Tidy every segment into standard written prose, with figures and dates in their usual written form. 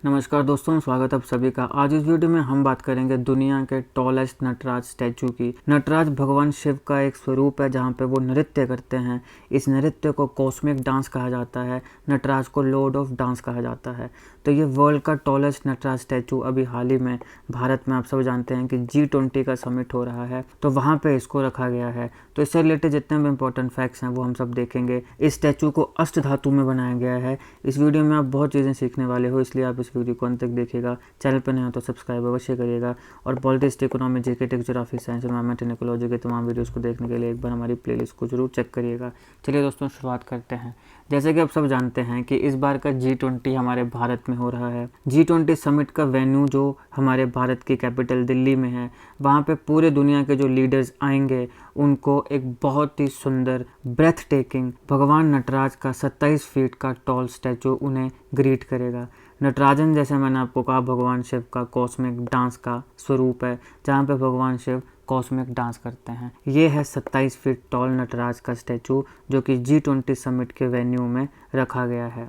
नमस्कार दोस्तों, स्वागत है आप सभी का। आज इस वीडियो में हम बात करेंगे दुनिया के टॉलेस्ट नटराज स्टैचू की। नटराज भगवान शिव का एक स्वरूप है जहाँ पे वो नृत्य करते हैं। इस नृत्य को कॉस्मिक डांस कहा जाता है। नटराज को लॉर्ड ऑफ डांस कहा जाता है। तो ये वर्ल्ड का टॉलेस्ट नटराज स्टैचू अभी हाल ही में भारत में, आप सब जानते हैं कि G20 का समिट हो रहा है, तो वहाँ पे इसको रखा गया है। तो इससे रिलेटेड जितने भी इंपॉर्टेंट फैक्ट्स हैं वो हम सब देखेंगे। इस स्टैचू को अष्ट धातु में बनाया गया है। इस वीडियो में आप बहुत चीज़ें सीखने वाले हो, इसलिए आप इस वीडियो को अंत तक देखिएगा। चैनल पर नहीं हो तो सब्सक्राइब अवश्य करिएगा और politics, economy, GK, tech, geography, science, environment and ecology के तमाम वीडियोस को देखने के लिए एक बार हमारी प्लेलिस्ट को जरूर चेक करिएगा। चलिए दोस्तों, शुरुआत करते हैं। जैसे कि आप सब जानते हैं कि इस बार का G20 हमारे भारत में हो रहा है। G20 समिट का वेन्यू जो हमारे भारत की कैपिटल दिल्ली में है, वहाँ पे पूरे दुनिया के जो लीडर्स आएंगे उनको एक बहुत ही सुंदर ब्रेथ टेकिंग भगवान नटराज का 27 फीट का टॉल स्टैचू उन्हें ग्रीट करेगा। नटराजन, जैसे मैंने आपको कहा, भगवान शिव का कॉस्मिक डांस का स्वरूप है, जहाँ पे भगवान शिव कॉस्मिक डांस करते हैं। ये है 27 फीट टॉल नटराज का स्टैचू जो कि G20 समिट के वेन्यू में रखा गया है।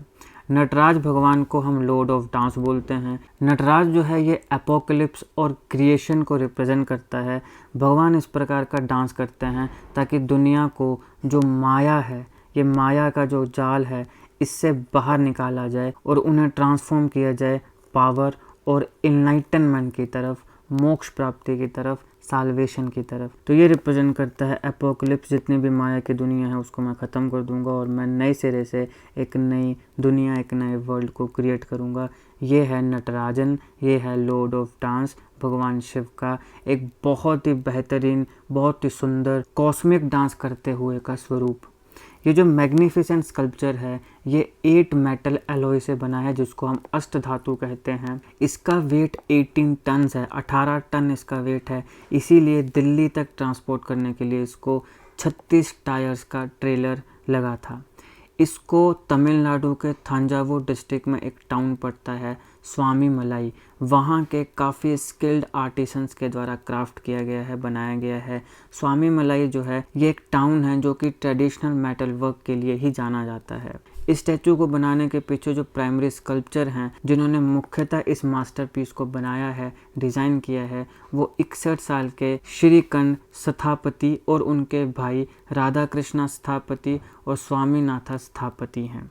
नटराज भगवान को हम लॉर्ड ऑफ डांस बोलते हैं। नटराज जो है ये एपोकलिप्स और क्रिएशन को रिप्रेजेंट करता है। भगवान इस प्रकार का डांस करते हैं ताकि दुनिया को जो माया है, ये माया का जो जाल है, इससे बाहर निकाला जाए और उन्हें ट्रांसफॉर्म किया जाए पावर और इनलाइटनमेंट की तरफ, मोक्ष प्राप्ति की तरफ, साल्वेशन की तरफ। तो ये रिप्रेजेंट करता है एपोकलिप्स। जितनी भी माया की दुनिया है उसको मैं ख़त्म कर दूंगा और मैं नए सिरे से एक नई दुनिया, एक नए वर्ल्ड को क्रिएट करूंगा। ये है नटराजन, ये है लॉर्ड ऑफ डांस भगवान शिव का एक बहुत ही बेहतरीन, बहुत ही सुंदर कॉस्मिक डांस करते हुए का स्वरूप। ये जो मैग्निफिसेंट स्कल्पचर है ये 8 मेटल एलॉय से बना है जिसको हम अष्ट धातु कहते हैं। इसका वेट 18 टन है, 18 टन इसका वेट है। इसीलिए दिल्ली तक ट्रांसपोर्ट करने के लिए इसको 36 टायर्स का ट्रेलर लगा था। इसको तमिलनाडु के थंजावुर डिस्ट्रिक्ट में एक टाउन पड़ता है स्वामी मलाई, वहाँ के काफ़ी स्किल्ड आर्टिसंस के द्वारा क्राफ्ट किया गया है, बनाया गया है। स्वामी मलाई जो है ये एक टाउन है जो कि ट्रेडिशनल मेटल वर्क के लिए ही जाना जाता है। इस स्टैचू को बनाने के पीछे जो प्राइमरी स्कल्पचर हैं जिन्होंने मुख्यतः इस मास्टरपीस को बनाया है, डिज़ाइन किया है, वो 61 साल के श्रीकंठ स्थापति और उनके भाई राधा कृष्णा स्थापति और स्वामीनाथा स्थापति हैं।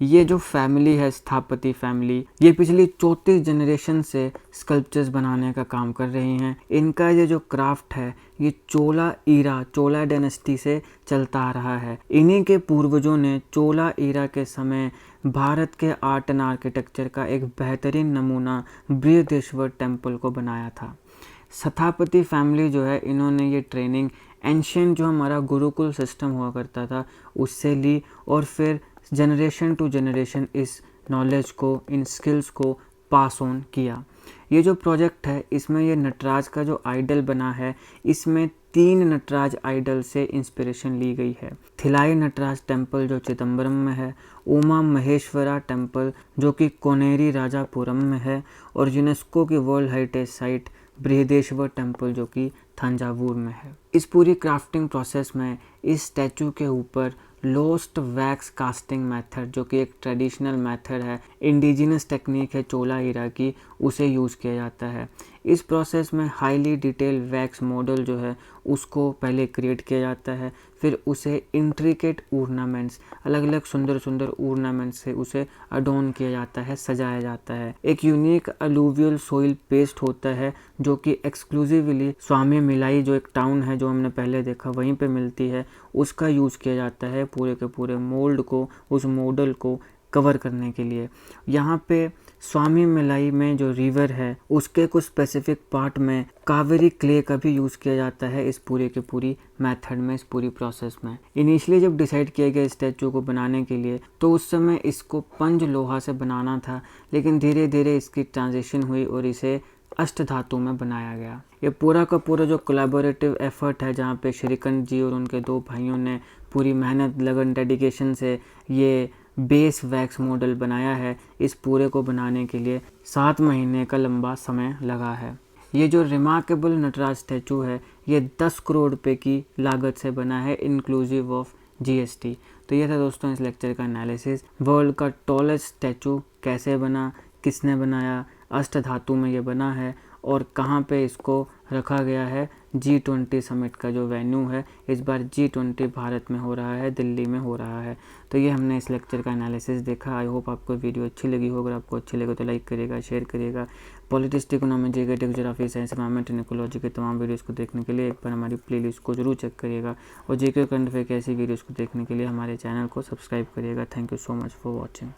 ये जो फैमिली है, स्थापति फैमिली, ये पिछली 34 जनरेशन से स्कल्पचर्स बनाने का काम कर रही हैं। इनका ये जो क्राफ्ट है ये चोला डायनेस्टी से चलता आ रहा है। इन्हीं के पूर्वजों ने चोला ईरा के समय भारत के आर्ट एंड आर्किटेक्चर का एक बेहतरीन नमूना बृहदेश्वर टेम्पल को बनाया था। स्थापति फैमिली जो है, इन्होंने ये ट्रेनिंग एंशियंट जो हमारा गुरुकुल सिस्टम हुआ करता था उससे ली और फिर जनरेशन टू जनरेशन इस नॉलेज को, इन स्किल्स को पास ऑन किया। ये जो प्रोजेक्ट है इसमें ये नटराज का जो आइडल बना है, इसमें 3 नटराज आइडल से इंस्पिरेशन ली गई है। थिलाई नटराज टेम्पल जो चिदम्बरम में है, उमा महेश्वरा टेम्पल जो कि कोनेरी राजापुरम में है और यूनेस्को की world heritage site Brihadeeswara temple जो कि थंजावुर में है। इस पूरी क्राफ्टिंग प्रोसेस में इस स्टैचू के ऊपर लोस्ट वैक्स कास्टिंग मेथड जो कि एक ट्रेडिशनल मेथड है, इंडिजिनस टेक्निक है चोला ईरा की, उसे यूज़ किया जाता है। इस प्रोसेस में हाईली डिटेल वैक्स मॉडल जो है उसको पहले क्रिएट किया जाता है, फिर उसे इंट्रिकेट ऑर्नामेंट्स, अलग अलग सुंदर सुंदर ऑर्नामेंट्स से उसे अडोन किया जाता है, सजाया जाता है। एक यूनिक अलूवियल सोइल पेस्ट होता है जो कि एक्सक्लूसिवली स्वामी मिलाई जो एक टाउन है जो हमने पहले देखा वहीं पे मिलती है, उसका यूज़ किया जाता है पूरे के पूरे मोल्ड को, उस मॉडल को कवर करने के लिए। यहाँ पे स्वामी मिलाई में जो रिवर है उसके कुछ स्पेसिफिक पार्ट में कावेरी क्ले का भी यूज़ किया जाता है इस पूरे के पूरी मेथड में, इस पूरी प्रोसेस में। इनिशियली जब डिसाइड किया गया स्टैचू को बनाने के लिए तो उस समय इसको पंच लोहा से बनाना था, लेकिन धीरे धीरे इसकी ट्रांजिशन हुई और इसे अष्ट धातु में बनाया गया। ये पूरा का पूरा जो कोलैबोरेटिव एफर्ट है जहाँ पे श्रीकंठ जी और उनके 2 भाइयों ने पूरी मेहनत, लगन, डेडिकेशन से ये बेस वैक्स मॉडल बनाया है। इस पूरे को बनाने के लिए 7 महीने का लंबा समय लगा है। ये जो रिमार्केबल नटराज स्टैचू है ये 10 करोड़ रुपए की लागत से बना है, इंक्लूसिव ऑफ GST। तो ये था दोस्तों इस लेक्चर का एनालिसिस। वर्ल्ड का टॉलेस्ट स्टैचू कैसे बना, किसने बनाया, अष्ट धातु में ये बना है और कहाँ पे इसको रखा गया है। G20 समिट का जो वेन्यू है, इस बार G20 भारत में हो रहा है, दिल्ली में हो रहा है। तो ये हमने इस लेक्चर का एनालिसिस देखा। आई होप आपको वीडियो अच्छी लगी हो। अगर आपको अच्छी लगे तो लाइक करिएगा, शेयर करिएगा। Politics, economy, GK, geography, science, environment and ecology के तमाम वीडियोस को देखने के लिए एक बार हमारी प्लेलिस्ट को जरूर चेक करिएगा और जीके करंट अफेयर की ऐसी वीडियोस को देखने के लिए हमारे चैनल को सब्सक्राइब करिएगा। Thank you so much for watching.